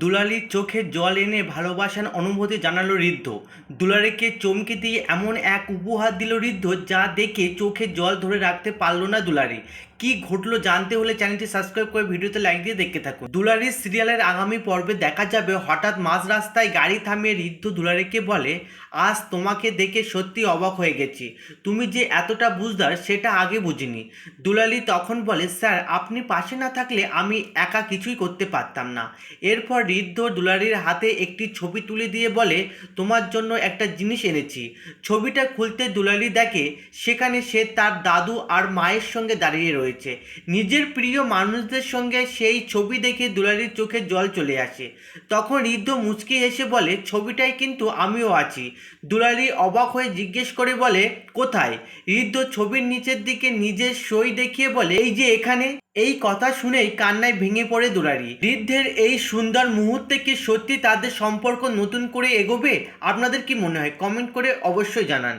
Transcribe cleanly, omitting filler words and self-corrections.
দুলালির চোখে জল এনে ভালোবাসার অনুভূতি জানালো ঋদ্ধ। দুলারিকে চমকে দিয়ে এমন এক উপহার দিল ঋদ্ধ যা দেখে চোখে জল ধরে রাখতে পারল না দুলারি। কি ঘটলো জানতে হলে চ্যানেলটি সাবস্ক্রাইব করে ভিডিওতে লাইক দিয়ে দেখতে থাকুন। দুলারির সিরিয়ালের আগামী পর্বে দেখা যাবে হঠাৎ মাঝ রাস্তায় গাড়ি থামিয়ে ঋদ্ধ দুলারিকে বলে, আজ তোমাকে দেখে সত্যি অবাক হয়ে গেছি, তুমি যে এতটা বুঝদার সেটা আগে বুঝিনি। দুলালি তখন বলে, স্যার আপনি পাশে না থাকলে আমি একা কিছুই করতে পারতাম না। এরপর ঋদ্ধ দুলারির হাতে একটি ছবি তুলে দিয়ে বলে, তোমার জন্য একটা জিনিস এনেছি। ছবিটা খুলতে দুলারি দেখে সেখানে সে তার দাদু আর মায়ের সঙ্গে দাঁড়িয়ে রয়েছে। নিজের প্রিয় মানুষদের সঙ্গে সেই ছবি দেখে দুলারির চোখে জল চলে আসে। তখন ঋদ্ধ মুচকি হেসে বলে, ছবিটায় কিন্তু আমিও আছি। দুলারি অবাক হয়ে জিজ্ঞেস করে বলে, কোথায়? ঋদ্ধ ছবির নিচের দিকে নিজের সই দেখিয়ে বলে, এই যে এখানে। এই কথা শুনেই কান্নায় ভেঙে পড়ে দুলারি। ঋদ্ধের এই সুন্দর মুহূর্তে কি সত্যি তাদের সম্পর্ক নতুন করে এগোবে? আপনাদের কি মনে হয়? কমেন্ট করে অবশ্যই জানান।